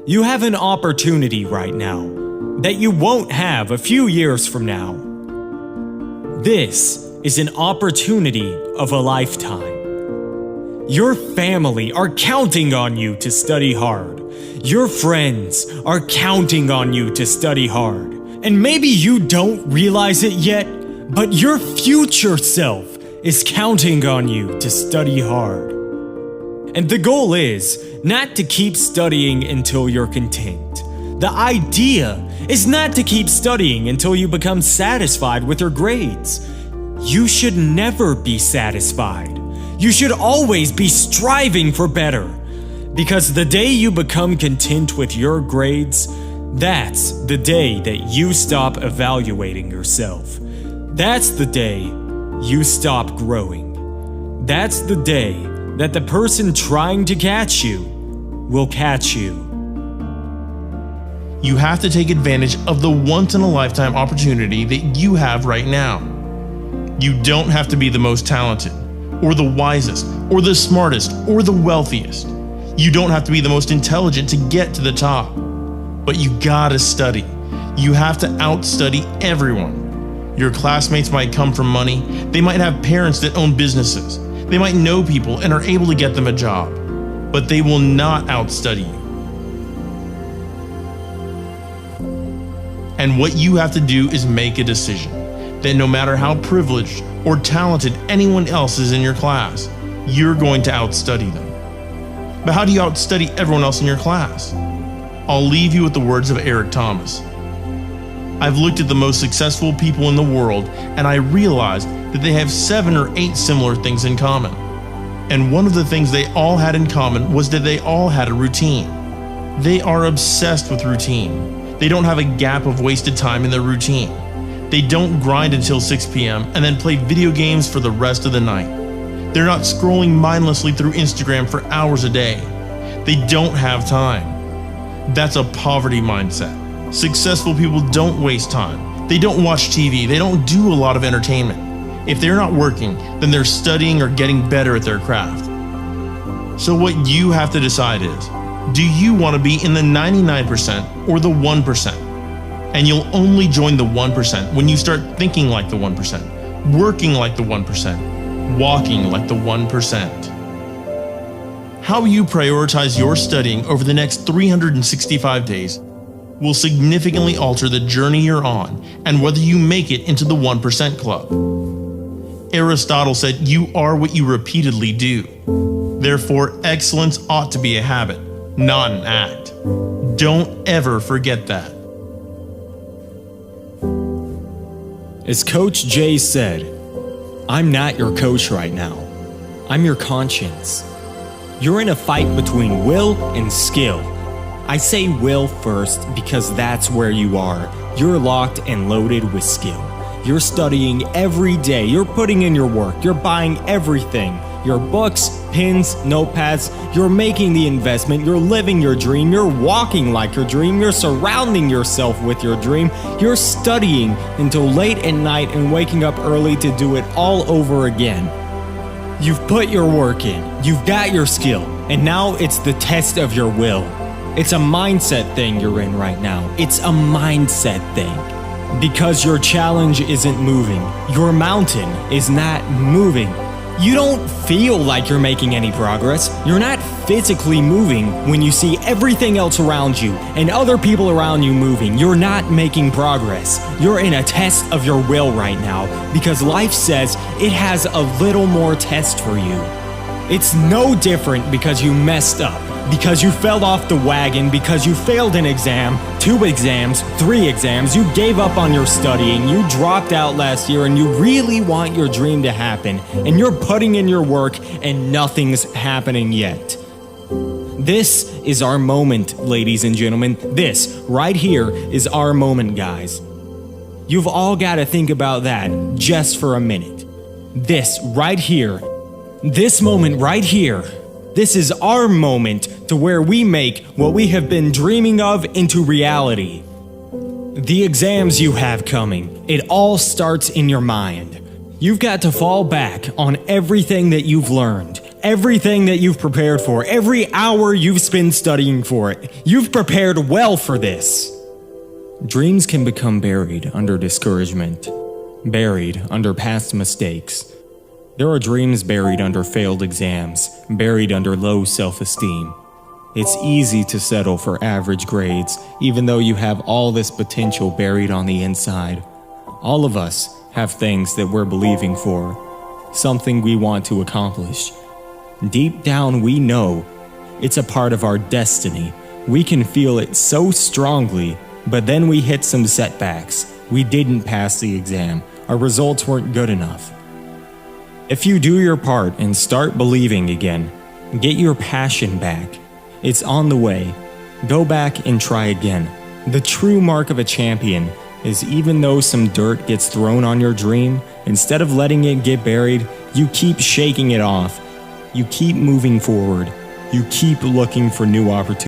You have an opportunity right now that you won't have a few years from now. This is an opportunity of a lifetime. Your family are counting on you to study hard. Your friends are counting on you to study hard. And maybe you don't realize it yet, but your future self is counting on you to study hard. And the goal is not to keep studying until you're content. The idea is not to keep studying until you become satisfied with your grades. You should never be satisfied. You should always be striving for better. Because the day you become content with your grades, that's the day that you stop evaluating yourself. That's the day you stop growing. That's the day that the person trying to catch you will catch you. You have to take advantage of the once-in-a-lifetime opportunity that you have right now. You don't have to be the most talented, or the wisest, or the smartest, or the wealthiest. You don't have to be the most intelligent to get to the top. But you gotta study. You have to outstudy everyone. Your classmates might come from money. They might have parents that own businesses. They might know people and are able to get them a job. But they will not outstudy you. And what you have to do is make a decision that no matter how privileged or talented anyone else is in your class, you're going to outstudy them. But how do you outstudy everyone else in your class? I'll leave you with the words of Eric Thomas. I've looked at the most successful people in the world and I realized that they have 7 or 8 similar things in common. And one of the things they all had in common was that they all had a routine. They are obsessed with routine. They don't have a gap of wasted time in their routine. They don't grind until 6 p.m. and then play video games for the rest of the night. They're not scrolling mindlessly through Instagram for hours a day. They don't have time. That's a poverty mindset. Successful people don't waste time. They don't watch TV. They don't do a lot of entertainment. If they're not working, then they're studying or getting better at their craft. So what you have to decide is, do you want to be in the 99% or the 1%? And you'll only join the 1% when you start thinking like the 1%, working like the 1%, walking like the 1%. How you prioritize your studying over the next 365 days will significantly alter the journey you're on and whether you make it into the 1% club. Aristotle said you are what you repeatedly do. Therefore, excellence ought to be a habit, not an act. Don't ever forget that. As Coach Jay said, I'm not your coach right now. I'm your conscience. You're in a fight between will and skill. I say will first because that's where you are. You're locked and loaded with skill. You're studying every day. You're putting in your work. You're buying everything. Your books, pens, notepads. You're making the investment. You're living your dream. You're walking like your dream. You're surrounding yourself with your dream. You're studying until late at night and waking up early to do it all over again. You've put your work in. You've got your skill. And now it's the test of your will. It's a mindset thing you're in right now. It's a mindset thing. Because your challenge isn't moving. Your mountain is not moving. You don't feel like you're making any progress. You're not physically moving when you see everything else around you and other people around you moving. You're not making progress. You're in a test of your will right now because life says it has a little more test for you. It's no different because you messed up, because you fell off the wagon, because you failed an exam, 2 exams, 3 exams, you gave up on your studying, you dropped out last year, and you really want your dream to happen, and you're putting in your work, and nothing's happening yet. This is our moment, ladies and gentlemen. This right here is our moment, guys. You've all got to think about that just for a minute. This right here, this moment right here, this is our moment to where we make what we have been dreaming of into reality. The exams you have coming, it all starts in your mind. You've got to fall back on everything that you've learned, everything that you've prepared for, every hour you've spent studying for it. You've prepared well for this. Dreams can become buried under discouragement, buried under past mistakes. There are dreams buried under failed exams, buried under low self-esteem. It's easy to settle for average grades, even though you have all this potential buried on the inside. All of us have things that we're believing for, something we want to accomplish. Deep down, we know it's a part of our destiny. We can feel it so strongly, but then we hit some setbacks. We didn't pass the exam. Our results weren't good enough. If you do your part and start believing again, get your passion back. It's on the way. Go back and try again. The true mark of a champion is even though some dirt gets thrown on your dream, instead of letting it get buried, you keep shaking it off. You keep moving forward. You keep looking for new opportunities.